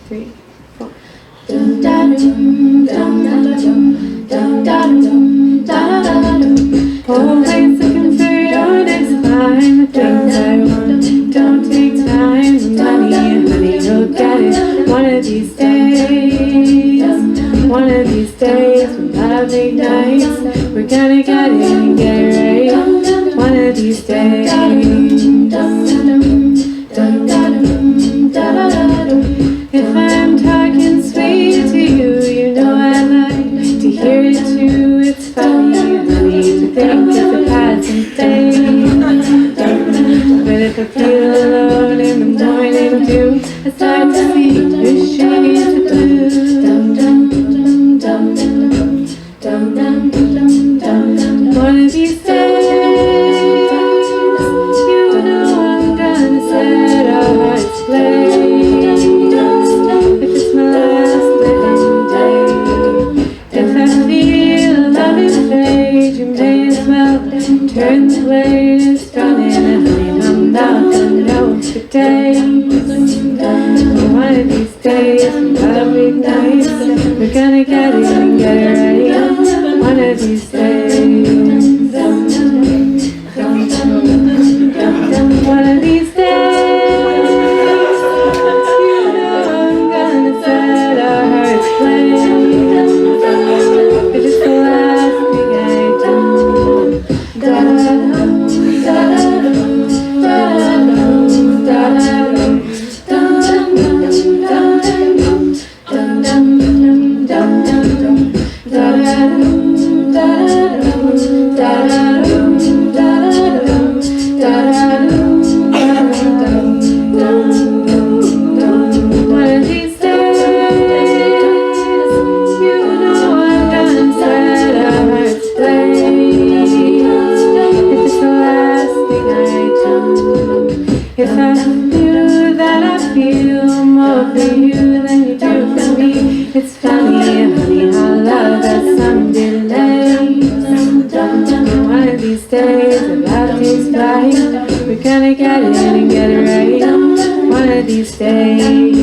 3, 4. Always looking for your next climb. The things I want don't take time. Honey, you'll get it one of these days. One of these days, we'll have big nights. We're gonna get it and get it right. One of these days. If I'm talking sweet to you, you know I like to hear it too. It's funny, honey, to think if it had some things. But if I feel alone in the morning too, I start to see the shades of blue. One of these days, you know I'm gonna set our hearts ablaze. If it's my last living day, if I feel love is fade, you may as well turn the latest on in. Honey, I'm not gonna know today. One of these days, every night, we're gonna get it and get it right. One of these days. One of these days, you know I'm gonna set our hearts ablaze. If it's the last thing I do. If I knew that I feel more for you than you do for me, it's funny, honey, how love has some delay. One of these days, about these flights, we're gonna get it and get it right. One of these days.